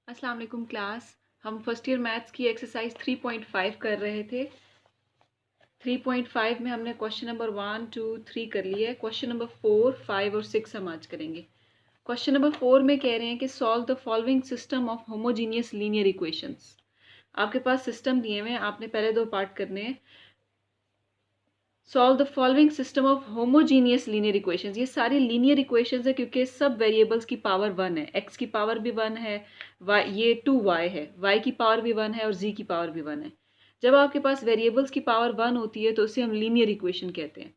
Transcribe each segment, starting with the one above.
अस्सलाम वालेकुम क्लास। हम फर्स्ट ईयर मैथ्स की एक्सरसाइज 3.5 कर रहे थे। 3.5 में हमने क्वेश्चन नंबर 1, 2, 3 कर लिया है। क्वेश्चन नंबर 4, 5 और 6 हम आज करेंगे। क्वेश्चन नंबर 4 में कह रहे हैं कि solve the following system of homogeneous linear equations. आपके पास सिस्टम दिए हुए हैं, आपने पहले दो पार्ट करने हैं। Solve the following system of homogeneous linear equations. ये सारी लीनियर इक्वेशंस है क्योंकि सब वेरिएबल्स की पावर 1 है। एक्स की पावर भी 1 है, ये 2y है, y की पावर भी 1 है और z की पावर भी 1 है। जब आपके पास वेरिएबल्स की पावर 1 होती है तो उसे हम लीनियर इक्वेशन कहते हैं।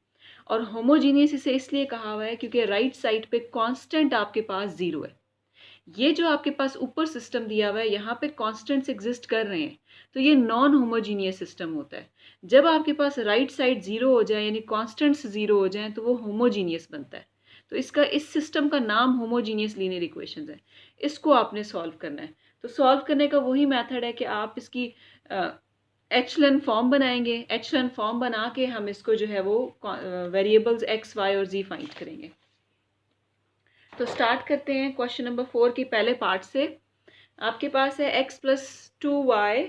और होमोजीनियस इसे इसलिए कहा हुआ है क्योंकि राइट साइड पे कांस्टेंट आपके पास 0 है। ये जो आपके पास ऊपर सिस्टम दिया हुआ है, यहाँ पे कांस्टेंट्स एग्जिस्ट कर रहे हैं, तो ये नॉन होमोजीनियस सिस्टम होता है। जब आपके पास राइट साइड 0 हो जाए यानी कांस्टेंट्स 0 हो जाएं तो वो होमोजीनियस बनता है। तो इस सिस्टम का नाम होमोजीनियस लीनियर इक्वेशंस है। इसको आपने सॉल्व करना है। तो सॉल्व करने का वही मेथड है कि आप इसकी एचलन फॉर्म बनाएंगे। एचलन फॉर्म बना के हम इसको जो है वो वेरिएबल्स एक्स, वाई और जी फाइंड करेंगे। तो स्टार्ट करते हैं क्वेश्चन नंबर 4 के पहले पार्ट से। आपके पास है x plus 2y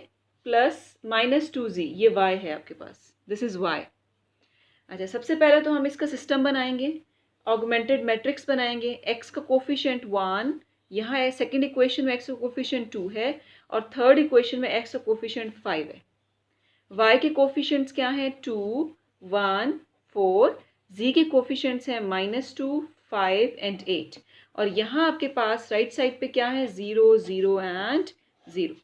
plus minus 2z, ये y है आपके पास, दिस इज y। अच्छा, सबसे पहले तो हम इसका सिस्टम बनाएंगे, ऑगमेंटेड मैट्रिक्स बनाएंगे। x का कोफिशिएंट 1 यहाँ है, सेकेंड इक्वेशन में x का कोफिशिएंट 2 है और थर्ड इक्वेशन में x का कोफिशिएंट 5 है। y के कोफिशिएंट्स क्या हैं? 2, 1, 4। z के कोफिशिएंट्स हैं -2, 5 एंड 8। और यहाँ आपके पास राइट साइड पे क्या है? 0, 0 एंड 0।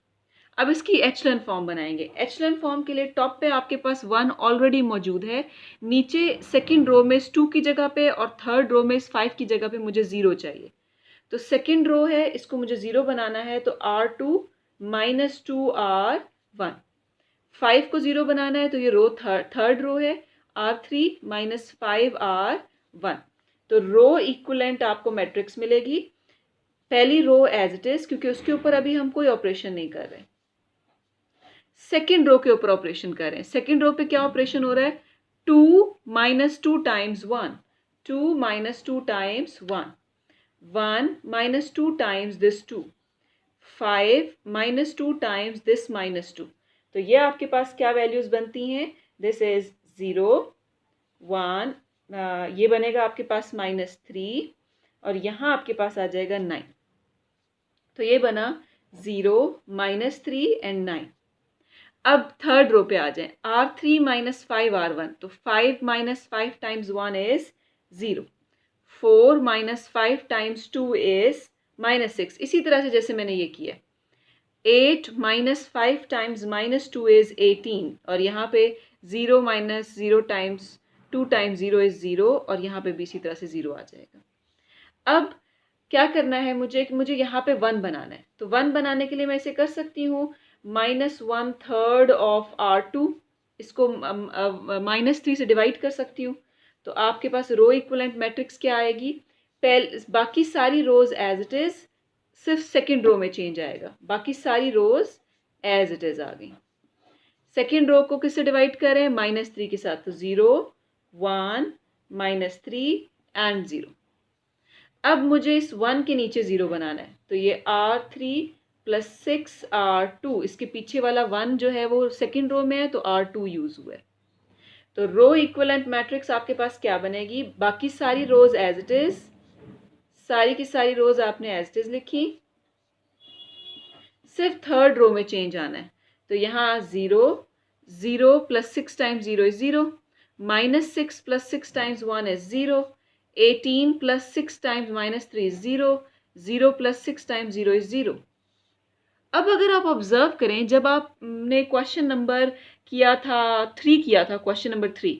अब इसकी एचलन फॉर्म बनाएंगे। एचलन फॉर्म के लिए टॉप पे आपके पास 1 ऑलरेडी मौजूद है, नीचे सेकंड रो में इस 2 की जगह पे और थर्ड रो में इस 5 की जगह पे मुझे 0 चाहिए। तो सेकंड रो है, इसको मुझे 0 बनाना है, तो R2 माइनस 2R1। 5 को 0 बनाना है तो ये रो थर्ड रो है, R3 माइनस 5R1। तो रो इक्वलेंट आपको मैट्रिक्स मिलेगी। पहली रो एज इट इज, क्योंकि उसके ऊपर अभी हम कोई ऑपरेशन नहीं कर रहे। सेकेंड रो के ऊपर ऑपरेशन कर रहे हैं। सेकेंड रो पे क्या ऑपरेशन हो रहा है? 2 minus 2 times 1, 2 minus 2 times 1, 1 minus 2 times this 2, 5 minus 2 times this minus 2। तो ये आपके पास क्या वैल्यूज बनती हैं? दिस इज 0, 1, ये बनेगा आपके पास -3 और यहाँ आपके पास आ जाएगा 9। तो ये बना 0, -3 एंड 9। अब थर्ड रो पे आ जाएं। R3 माइनस 5R1, तो 5 minus 5 times 1 is 0, 4 minus 5 times 2 is -6। इसी तरह से जैसे मैंने ये किया। 8 माइनस 5 टाइम्स -2 इज 18 और यहाँ पे 0 माइनस 0 टाइम्स 2 टाइम्स 0 इज 0 और यहाँ पे भी इसी तरह से 0 आ जाएगा। अब क्या करना है मुझे यहाँ पे 1 बनाना है। तो 1 बनाने के लिए मैं इसे कर सकती हूँ -1/3 ऑफ R2, इसको -3 से डिवाइड कर सकती हूँ। तो आपके पास रो इक्वलेंट मैट्रिक्स क्या आएगी? बाकी सारी रोज एज इट इज, सिर्फ सेकेंड रो में चेंज आएगा। बाकी सारी रोज एज इट इज आ गई। सेकेंड रो को किससे डिवाइड करें? -3 के साथ, तो 0, 1, -3 एंड 0। अब मुझे इस 1 के नीचे 0 बनाना है, तो ये R3 प्लस 6R2, इसके पीछे वाला 1 जो है वो सेकेंड रो में है तो R2 यूज हुआ है। तो रो इक्वलेंट मैट्रिक्स आपके पास क्या बनेगी? बाकी सारी रोज एज इट इज, सारी की सारी रोज आपने एज इट इज लिखी, सिर्फ थर्ड रो में चेंज आना है। तो यहाँ 0, 0 plus 6 times 0 is 0, -6 plus 6 times 1 is 0, 18 plus 6 times -3 is 0, 0 plus 6 times 0 is 0। अब अगर आप ऑब्जर्व करें, जब आपने क्वेश्चन नंबर किया था 3 किया था, क्वेश्चन नंबर 3,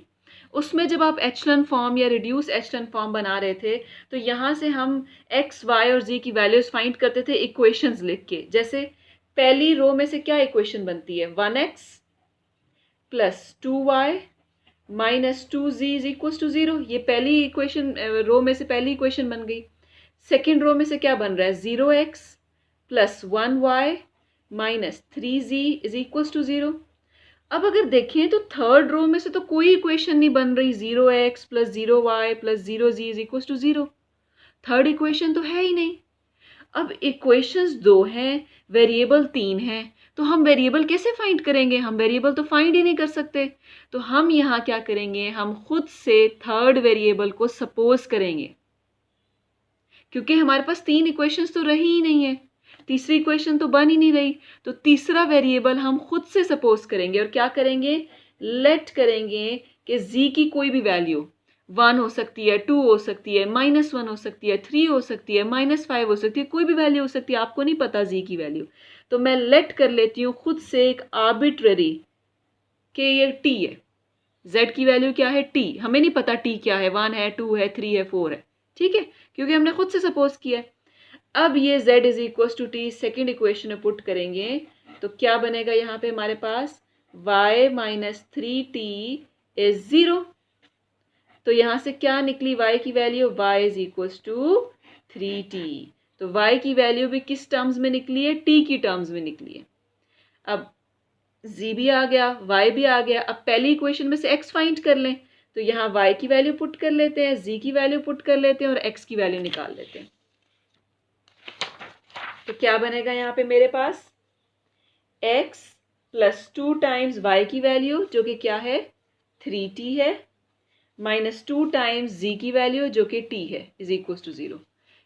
उसमें जब आप एचलन फॉर्म या रिड्यूस एचलन फॉर्म बना रहे थे तो यहाँ से हम x, y और z की वैल्यूज फाइंड करते थे इक्वेशंस लिख के। जैसे पहली रो में से क्या इक्वेशन बनती है? 1x plus 2y minus 2z is equal to 0। ये पहली इक्वेशन, रो में से पहली इक्वेशन बन गई। सेकेंड रो में से क्या बन रहा है? 0x plus 1y minus 3z is equal to 0। अब अगर देखें तो थर्ड रो में से तो कोई इक्वेशन नहीं बन रही। 0x plus 0y plus 0z is equal to 0, third equation तो है ही नहीं। अब इक्वेशंस 2 हैं, वेरिएबल 3 हैं, तो हम वेरिएबल कैसे फाइंड करेंगे? हम वेरिएबल तो फाइंड ही नहीं कर सकते। तो हम यहाँ क्या करेंगे, हम खुद से थर्ड वेरिएबल को सपोज करेंगे, क्योंकि हमारे पास 3 इक्वेशंस तो रही ही नहीं है, तीसरी इक्वेशन तो बन ही नहीं रही। तो तीसरा वेरिएबल हम खुद से सपोज करेंगे और क्या करेंगे, लेट करेंगे कि z की कोई भी वैल्यू 1 हो सकती है, 2 हो सकती है, -1 हो सकती है, 3 हो सकती है, -5 हो सकती है, कोई भी वैल्यू हो सकती है, आपको नहीं पता z की वैल्यू। तो मैं लेट कर लेती हूँ खुद से एक आर्बिट्ररी कि ये t है, z की वैल्यू क्या है, t, हमें नहीं पता t क्या है, 1 है, 2 है, 3 है, 4 है, ठीक है, क्योंकि हमने खुद से सपोज किया है। अब ये z is equal to T second equation में पुट करेंगे तो क्या बनेगा यहाँ पे हमारे पास y माइनस 3t इज 0। तो यहाँ से क्या निकली y की value, y is equal to 3t। तो y की वैल्यू भी किस टर्म्स में निकली है, t की टर्म्स में निकली है। अब z भी आ गया, y भी आ गया। अब पहली इक्वेशन में से x फाइंड कर लें, तो यहाँ y की वैल्यू पुट कर लेते हैं, z की वैल्यू पुट कर लेते हैं और x की वैल्यू निकाल लेते हैं। तो क्या बनेगा यहाँ पे मेरे पास, x प्लस 2 टाइम्स y की वैल्यू जो कि क्या है 3t है, माइनस 2 टाइम्स z की वैल्यू जो कि t है, इज इक्वल टू 0।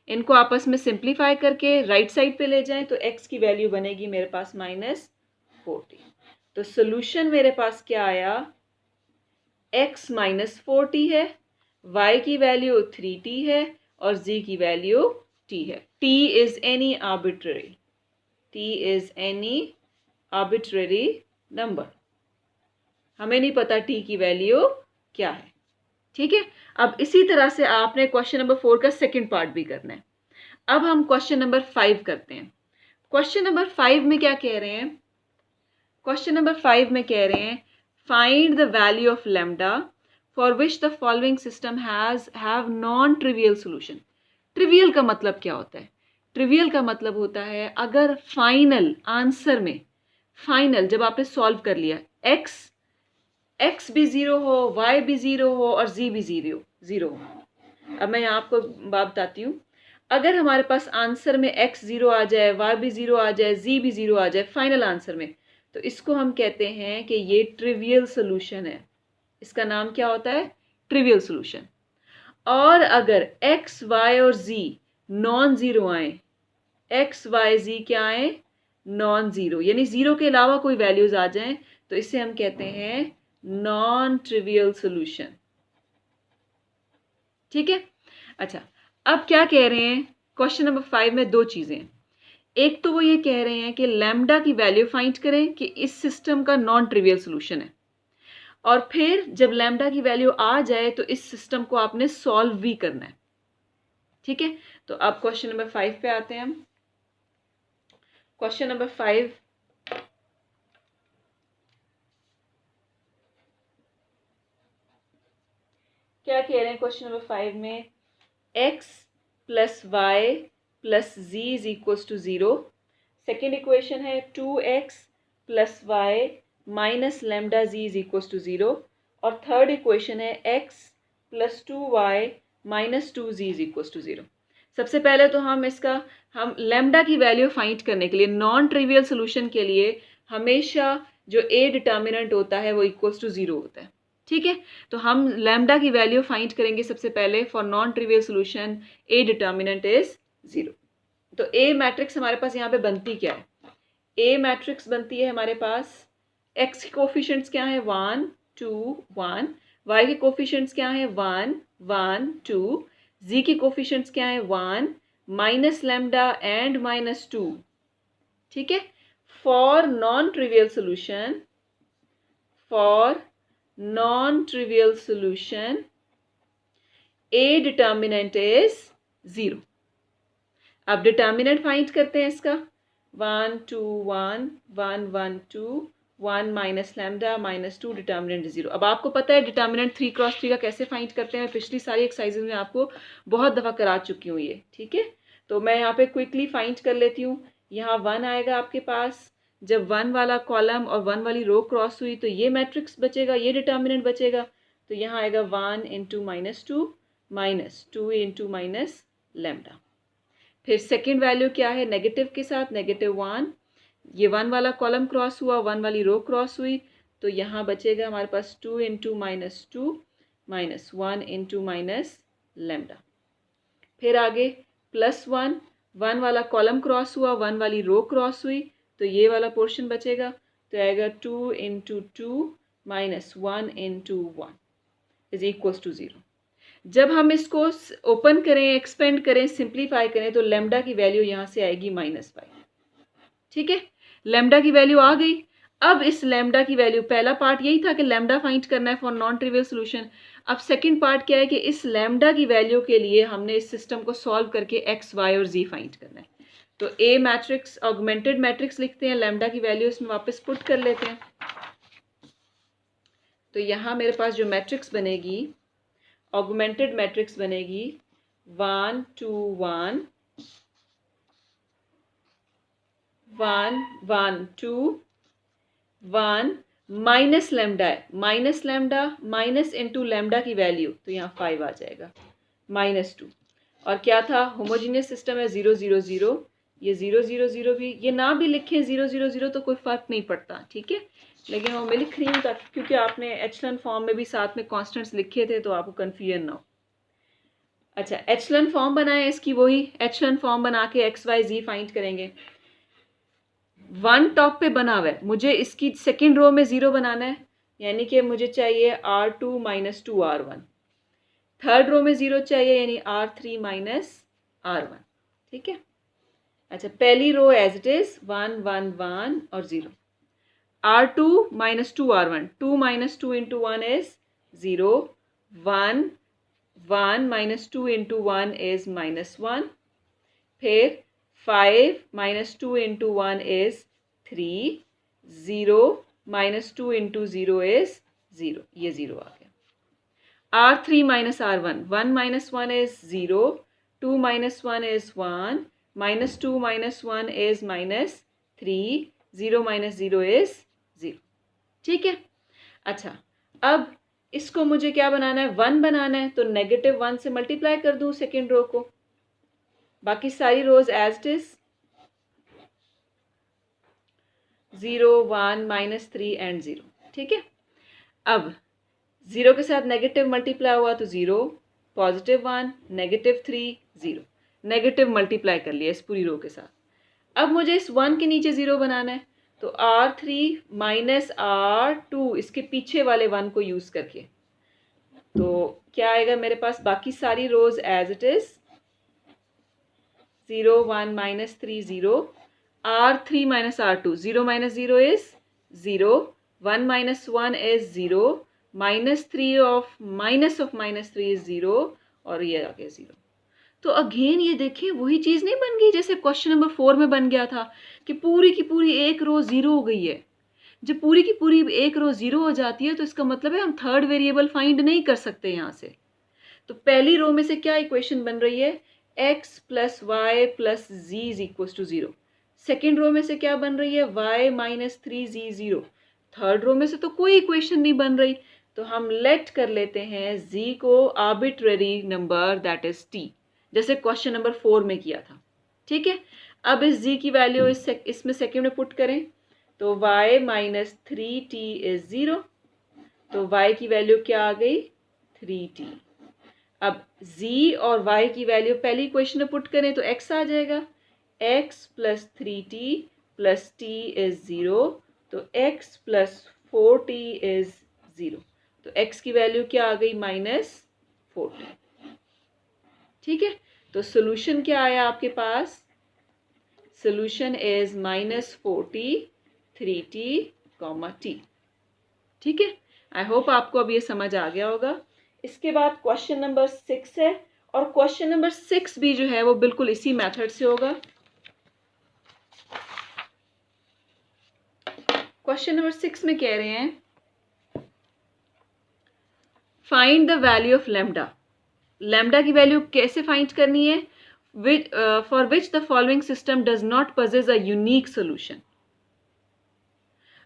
इनको आपस में सिंप्लीफाई करके राइट साइड पे ले जाएं तो x की वैल्यू बनेगी मेरे पास -40। तो सोल्यूशन मेरे पास क्या आया, x -40 है, y की वैल्यू 3t है और z की वैल्यू t है। t is any arbitrary, t is any arbitrary number, हमें नहीं पता t की वैल्यू क्या है, ठीक है। अब इसी तरह से आपने क्वेश्चन नंबर 4 का सेकंड पार्ट भी करना है। अब हम क्वेश्चन नंबर 5 करते हैं। क्वेश्चन नंबर 5 में क्या कह रहे हैं, क्वेश्चन नंबर 5 में कह रहे हैं find the value of lambda for which the following system have non trivial solution. Trivial का मतलब क्या होता है, ट्रिवियल का मतलब होता है अगर फाइनल आंसर में, फाइनल जब आपने सॉल्व कर लिया, x भी 0 हो, y भी 0 हो और z भी 0 हो। अब मैं यहाँ आपको बात बताती हूँ, अगर हमारे पास आंसर में x 0 आ जाए, y भी 0 आ जाए, z भी 0 आ जाए फाइनल आंसर में, तो इसको हम कहते हैं कि ये ट्रिवियल सोल्यूशन है। इसका नाम क्या होता है, ट्रिवियल सोल्यूशन। और अगर x, y और z नॉन ज़ीरो आए, x, y, z क्या आए, नॉन ज़ीरो, यानी ज़ीरो के अलावा कोई वैल्यूज आ जाएं, तो इसे हम कहते हैं नॉन ट्रिवियल सोल्यूशन, ठीक है। अच्छा, अब क्या कह रहे हैं क्वेश्चन नंबर 5 में, दो चीजें। एक तो वो ये कह रहे हैं कि लैम्डा की वैल्यू फाइंड करें कि इस सिस्टम का नॉन ट्रिवियल सोल्यूशन है, और फिर जब लैम्डा की वैल्यू आ जाए तो इस सिस्टम को आपने सॉल्व भी करना है, ठीक है। तो अब क्वेश्चन नंबर 5 पे आते हैं हम। क्वेश्चन नंबर 5, क्या कह रहे हैं क्वेश्चन नंबर 5 में, x plus Y plus Z is equal to 0। Second equation है 2x plus Y minus lambda Z is equal to 0। और थर्ड इक्वेशन है x plus 2y minus 2z is equal to 0। सबसे पहले तो हम lambda की value find करने के लिए, नॉन ट्रिवियल सोल्यूशन के लिए हमेशा जो a डिटर्मिनेंट होता है वो इक्वल्स टू 0 होता है, ठीक है। तो हम लैम्डा की वैल्यू फाइंड करेंगे सबसे पहले for non trivial solution, A determinant is 0। तो ए मैट्रिक्स हमारे पास यहाँ पे बनती क्या है, ए मैट्रिक्स बनती है हमारे पास, एक्स के कोफिशिएंट्स क्या है 1 2 1, वाई के कोफिशिएंट्स क्या है 1 1 2, जी के कोफिशिएंट्स क्या है 1 माइनस लैम्डा एंड -2, ठीक है। For non trivial solution, for non-trivial solution, a determinant is 0। अब डिटर्मिनेंट फाइंड करते हैं इसका, 1 2 1 1 1 2 1 माइनस लैम्डा -2 डिटर्मिनेंट 0। अब आपको पता है डिटर्मिनेंट 3 क्रॉस 3 का कैसे फाइंड करते हैं, मैं पिछली सारी एक्सरसाइजेज में आपको बहुत दफ़ा करा चुकी हूँ ये, ठीक है। तो मैं यहाँ पे क्विकली फाइंड कर लेती हूँ। यहाँ 1 आएगा आपके पास, जब 1 वाला कॉलम और 1 वाली रो क्रॉस हुई तो ये मैट्रिक्स बचेगा, ये डिटर्मिनेंट बचेगा। तो यहाँ आएगा 1 इंटू -2 -2 इंटू माइनस लैम्डा। फिर सेकेंड वैल्यू क्या है, नेगेटिव के साथ -1, ये 1 वाला कॉलम क्रॉस हुआ, 1 वाली रो क्रॉस हुई, तो यहाँ बचेगा हमारे पास 2 इंटू -2 -1 इंटू -λ। फिर आगे +1, 1 वाला कॉलम क्रॉस हुआ, 1 वाली रो क्रॉस हुई, तो ये वाला पोर्शन बचेगा, तो आएगा 2 into 2 -1 into 1 is equals to 0। जब हम इसको ओपन करें, एक्सपेंड करें, सिंप्लीफाई करें, तो लैम्डा की वैल्यू यहाँ से आएगी -5। ठीक है, लैम्डा की वैल्यू आ गई। अब इस लैम्डा की वैल्यू, पहला पार्ट यही था कि लैम्डा फाइंड करना है फॉर नॉन ट्रिवियल सोल्यूशन। अब सेकंड पार्ट क्या है कि इस लैम्डा की वैल्यू के लिए हमने इस सिस्टम को सॉल्व करके एक्स, वाई और जी फाइंड करना है। तो ए मैट्रिक्स, ऑगमेंटेड मैट्रिक्स लिखते हैं, लैम्डा की वैल्यू इसमें वापस पुट कर लेते हैं। तो यहाँ मेरे पास जो मैट्रिक्स बनेगी, ऑगमेंटेड मैट्रिक्स बनेगी 1 2 1 1 1 2 1 माइनस लैम्डा है, minus lambda minus into lambda की वैल्यू, तो यहाँ 5 आ जाएगा, -2। और क्या था, होमोजीनियस सिस्टम है 0 0 0, ये 0 0 0 भी, ये ना भी लिखें 0 0 0 तो कोई फ़र्क नहीं पड़ता, ठीक है, लेकिन वो मैं लिख रही हूँ ताकि, क्योंकि आपने एचलन फॉर्म में भी साथ में कॉन्स्टेंट्स लिखे थे तो आपको कन्फ्यूजन ना हो। अच्छा, एचलन फॉर्म बनाए इसकी, वही एचलन फॉर्म बना के एक्स वाई जी फाइंड करेंगे। 1 टॉप पे बना हुआ है, मुझे इसकी सेकेंड रो में 0 बनाना है, यानी कि मुझे चाहिए R2 - 2R1। थर्ड रो में 0 चाहिए, यानी R3 - R1। ठीक है, अच्छा, पहली रो एज इट इज 1 1 1 और 0। R2 - 2R1, 2 - 2 into 1 is 0, 1 1 - 2 into 1 is -1, फिर 5 - 2 इंटू 1 is 3, 0 - 2 इंटू 0 is 0, ये 0 आ गया। R3 - R1, 1 - 1 is 0, 2 - 1 is 1, -2 - 1 is -3, 0 - 0 is 0। ठीक है, अच्छा, अब इसको मुझे क्या बनाना है, 1 बनाना है, तो -1 से मल्टीप्लाई कर दूँ सेकेंड रो को, बाकी सारी rows as it is 0 1 -3 and 0। ठीक है, अब 0 के साथ नेगेटिव मल्टीप्लाई हुआ तो 0, +1 -3 0, नेगेटिव मल्टीप्लाई कर लिया इस पूरी रो के साथ। अब मुझे इस 1 के नीचे 0 बनाना है, तो R3 - R2 इसके पीछे वाले 1 को यूज करके, तो क्या आएगा मेरे पास, बाकी सारी rows as it is 0 1 -3 0, R3 - R2, 0 - 0 is 0, 1 - 1 is 0, -3 of -3 is 0, और ये आ गया 0। तो अगेन ये देखिए वही चीज़ नहीं बन गई जैसे क्वेश्चन नंबर 4 में बन गया था कि पूरी की पूरी एक रो 0 हो गई है। जब पूरी की पूरी एक रो 0 हो जाती है तो इसका मतलब है हम थर्ड वेरिएबल फाइंड नहीं कर सकते यहाँ से। तो पहली रो में से क्या इक्वेशन बन रही है, x + y + z = 0। Second row में से क्या बन रही है, y - 3z 0। थर्ड रो में से तो कोई इक्वेशन नहीं बन रही, तो हम लेट कर लेते हैं z को arbitrary number that is t, जैसे क्वेश्चन नंबर 4 में किया था। ठीक है, अब इस z की वैल्यू इसमें सेकेंड में पुट करें, तो y - 3t इज 0, तो y की वैल्यू क्या आ गई, 3t। अब z और y की वैल्यू पहली इक्वेशन में पुट करें तो x आ जाएगा, x + 3t + t इज 0, तो x + 4t इज 0, तो x की वैल्यू क्या आ गई, -40। ठीक है, तो सोल्यूशन क्या आया आपके पास, सोल्यूशन इज -40 3t, t। ठीक है, आई होप आपको अब ये समझ आ गया होगा। इसके बाद क्वेश्चन नंबर 6 है, और क्वेश्चन नंबर 6 भी जो है वो बिल्कुल इसी मेथड से होगा। क्वेश्चन नंबर 6 में कह रहे हैं find the value of lambda. Lambda की वैल्यू कैसे फाइंड करनी है, for which the following system does not possess a unique solution.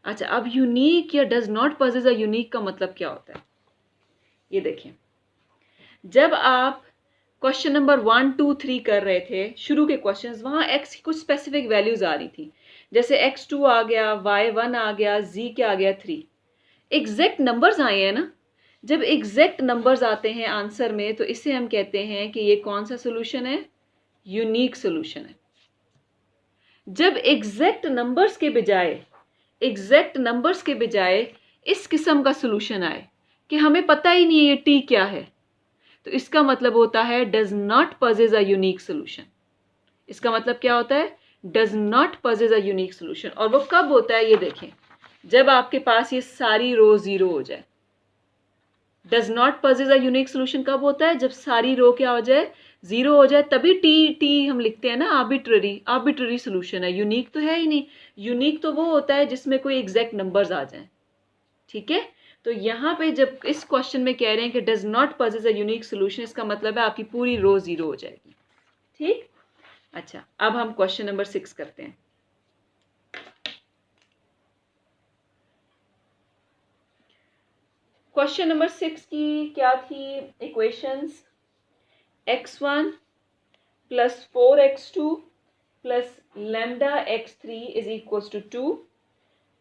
अच्छा, अब यूनिक या does not possess a unique का मतलब क्या होता है, ये देखें, जब आप क्वेश्चन नंबर 1, 2, 3 कर रहे थे शुरू के क्वेश्चंस, वहाँ x की कुछ स्पेसिफिक वैल्यूज आ रही थी, जैसे x2 आ गया, y1 आ गया, z क्या आ गया 3। एग्जैक्ट नंबर्स आए हैं ना। जब एग्जैक्ट नंबर्स आते हैं आंसर में तो इसे हम कहते हैं कि ये कौन सा सोल्यूशन है, यूनिक सोल्यूशन है। जब एग्जैक्ट नंबर्स के बजाय इस किस्म का सोल्यूशन आए कि हमें पता ही नहीं है ये t क्या है, तो इसका मतलब होता है does not possess a unique solution. इसका मतलब क्या होता है, does not possess a unique solution. और वो कब होता है ये देखें, जब आपके पास ये सारी रो जीरो हो जाए। Does not possess a unique solution कब होता है, जब सारी रो क्या हो जाए, जीरो हो जाए, तभी टी हम लिखते हैं ना, आर्बिट्ररी सोल्यूशन है, यूनिक तो है ही नहीं। यूनिक तो वो होता है जिसमें कोई एग्जैक्ट नंबर्स आ जाएं। ठीक है, तो यहाँ पे जब इस क्वेश्चन में कह रहे हैं कि does not possess a unique solution, इसका मतलब है आपकी पूरी रो जीरो हो जाएगी। ठीक, अच्छा अब हम क्वेश्चन नंबर 6 करते हैं। क्वेश्चन नंबर 6 की क्या थी equations, x1 plus 4x2 plus lambda x3 is equals to 2,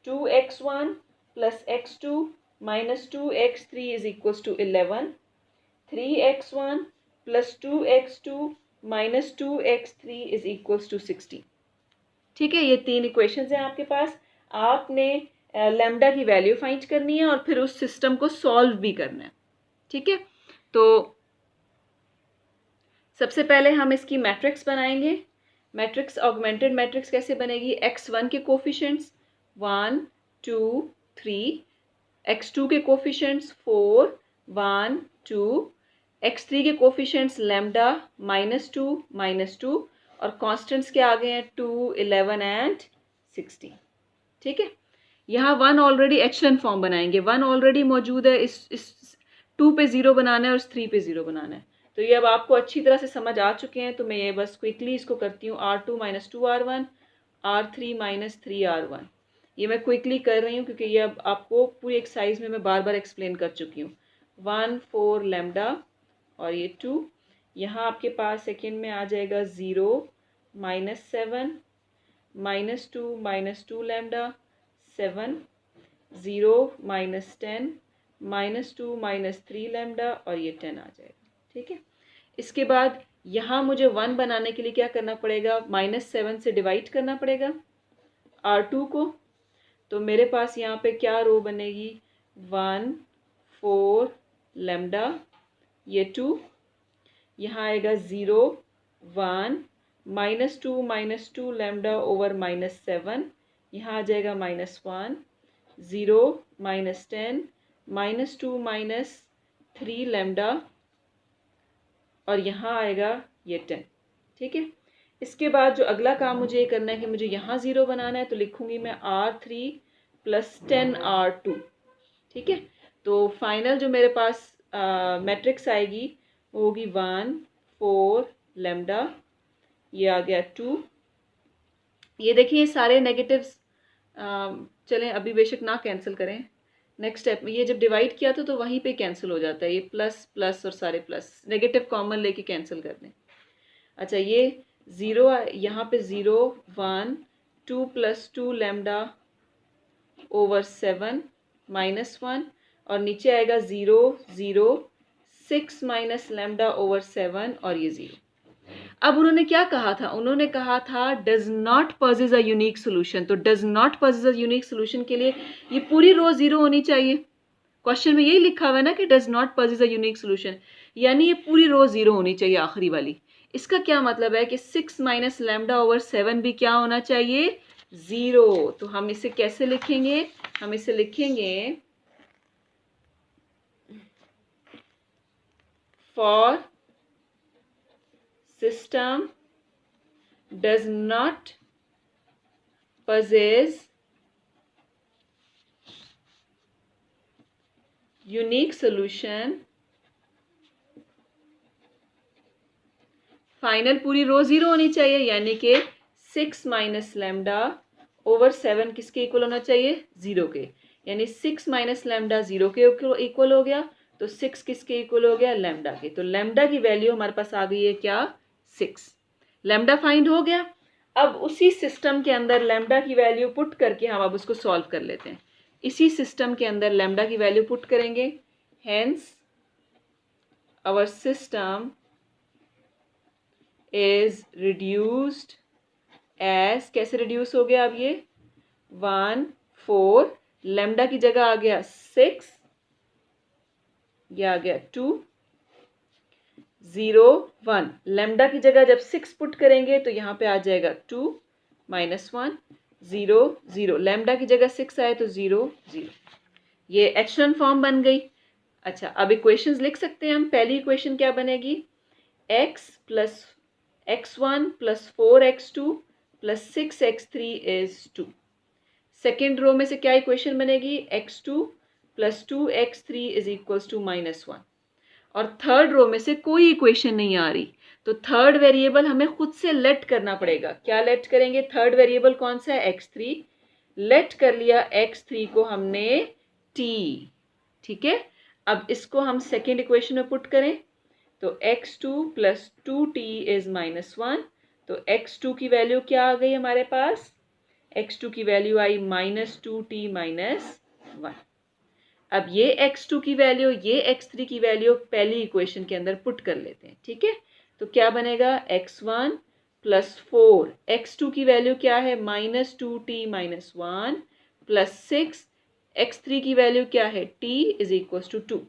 2x1 plus x2 minus 2x3 is equals to 11, 3x1 plus 2x2 minus 2x3 is equals to 16। ठीक है, ये तीन इक्वेशंस हैं आपके पास। आपने लैम्डा की वैल्यू फाइंड करनी है और फिर उस सिस्टम को सॉल्व भी करना है। ठीक है, तो सबसे पहले हम इसकी मैट्रिक्स बनाएंगे। मैट्रिक्स, ऑगमेंटेड मैट्रिक्स कैसे बनेगी, x1 के कोफिशिएंट्स 1 2 3, x2 के कोफिशिएंट्स 4 1 2, x3 के कोफिशिएंट्स लैम्डा -2 और कॉन्स्टेंट्स के आगे हैं 2 11 एंड 16। ठीक है, यहाँ 1 ऑलरेडी एचलन फॉर्म बनाएंगे, 1 ऑलरेडी मौजूद है, इस 2 पे 0 बनाना है और 3 पे 0 बनाना है। तो ये अब आपको अच्छी तरह से समझ आ चुके हैं, तो मैं ये बस क्विकली इसको करती हूँ, R2 - 2R1 R3 - 3R1। ये मैं क्विकली कर रही हूँ क्योंकि ये अब आपको पूरी एक्सरसाइज में मैं बार बार एक्सप्लेन कर चुकी हूँ। 1 4 लैम्डा और ये 2, यहाँ आपके पास सेकेंड में आ जाएगा 0 -7 -2 लैम्डा 7, 0 -10 -2 -3 लैम्डा और ये 10 आ जाएगा। ठीक है, इसके बाद यहाँ मुझे 1 बनाने के लिए क्या करना पड़ेगा, -7 से डिवाइड करना पड़ेगा R2 को। तो मेरे पास यहाँ पे क्या रो बनेगी, 1 4 लैम्डा, ये 2, यहाँ आएगा 0 1 -2 लैम्डा ओवर -7, यहाँ आ जाएगा -1 0 -10 -2 -3 लैम्डा और यहाँ आएगा ये 10। ठीक है, इसके बाद जो अगला काम मुझे ये करना है कि मुझे यहाँ 0 बनाना है, तो लिखूंगी मैं R3 + 10 R2। ठीक है, तो फाइनल जो मेरे पास मैट्रिक्स आएगी वो होगी 1 4 लैम्डा, ये आ गया 2। ये देखिए ये सारे नेगेटिव्स चलें अभी बेशक ना कैंसिल करें, नेक्स्ट स्टेप में ये जब डिवाइड किया था तो वहीं पे कैंसिल हो जाता है, ये प्लस प्लस और सारे प्लस, नेगेटिव कॉमन लेके कैंसिल कर दें। अच्छा, ये 0 यहाँ पे 0 1 2 + 2 लैम्डा ओवर 7 -1 और नीचे आएगा 0 0 6 - लैम्डा ओवर 7 और ये 0। अब उन्होंने क्या कहा था, उन्होंने कहा था does not possess a unique solution. तो does not possess a unique solution के लिए ये पूरी रो 0 होनी चाहिए। क्वेश्चन में यही लिखा हुआ है ना कि does not possess a unique solution, यानी ये पूरी रो 0 होनी चाहिए आखिरी वाली। इसका क्या मतलब है कि 6 - लैम्डा ओवर 7 भी क्या होना चाहिए, 0। तो हम इसे कैसे लिखेंगे, हम इसे लिखेंगे for system does not possess unique solution, final पूरी रो 0 होनी चाहिए, यानी कि 6 - लैम्डा ओवर 7 किसके इक्वल होना चाहिए, 0 के, यानी 6 - लैम्डा 0 के इक्वल हो गया, तो 6 किसके इक्वल हो गया, लैम्डा के। तो लैम्डा की वैल्यू हमारे पास आ गई है क्या, 6। लैम्डा फाइंड हो गया। अब उसी सिस्टम के अंदर लैम्डा की वैल्यू पुट करके हम अब उसको सॉल्व कर लेते हैं। इसी सिस्टम के अंदर लैम्डा की वैल्यू पुट करेंगे, hence our system is reduced as, कैसे रिड्यूस हो गया अब ये, 1 4, लैम्डा की जगह आ गया 6, ये आ गया 2 0 1, लैम्डा की जगह जब 6 पुट करेंगे तो यहाँ पे आ जाएगा 2 -1 0 0, लैम्डा की जगह 6 आए तो 0 0, ये एचलन फॉर्म बन गई। अच्छा, अब इक्वेशंस लिख सकते हैं हम। पहली इक्वेशन क्या बनेगी, x plus x1 plus 4x2 plus 6x3 is 2। Second row में से क्या इक्वेशन बनेगी, x2 plus 2x3 is equals to -1। और थर्ड रो में से कोई इक्वेशन नहीं आ रही, तो थर्ड वेरिएबल हमें खुद से लेट करना पड़ेगा। क्या लेट करेंगे, थर्ड वेरिएबल कौन सा है, x3। लेट कर लिया x3 को हमने t, ठीक है। अब इसको हम सेकेंड इक्वेशन में पुट करें तो x2 प्लस 2t इज -1, तो x2 की वैल्यू क्या आ गई हमारे पास, x2 की वैल्यू आई -2t -1। अब ये x2 की वैल्यू, ये x3 की वैल्यू पहली इक्वेशन के अंदर पुट कर लेते हैं, ठीक है। तो क्या बनेगा, x1 प्लस 4, x2 की वैल्यू क्या है, -2t -1 प्लस 6, x3 की वैल्यू क्या है, t इज इक्वल टू 2।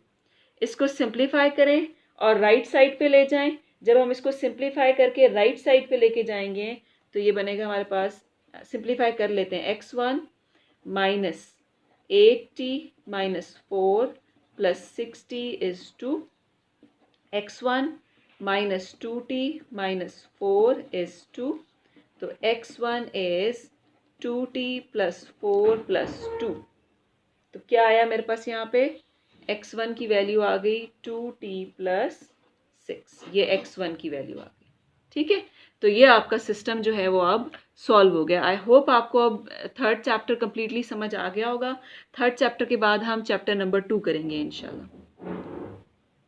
इसको सिंप्लीफाई करें और राइट साइड पे ले जाएं। जब हम इसको सिंप्लीफाई करके राइट साइड पे लेके जाएंगे तो ये बनेगा हमारे पास, सिंप्लीफाई कर लेते हैं, x1 minus 8t minus 4 plus 6t is 2, x1 minus 2t minus 4 is 2, तो x1 is 2t plus 4 plus 2। तो क्या आया मेरे पास यहाँ पे, x1 की वैल्यू आ गई 2t प्लस 6, ये x1 की वैल्यू आ गई, ठीक है। तो ये आपका सिस्टम जो है वो अब सॉल्व हो गया। आई होप आपको अब थर्ड चैप्टर कंप्लीटली समझ आ गया होगा। थर्ड चैप्टर के बाद हम चैप्टर नंबर 2 करेंगे इंशाल्लाह।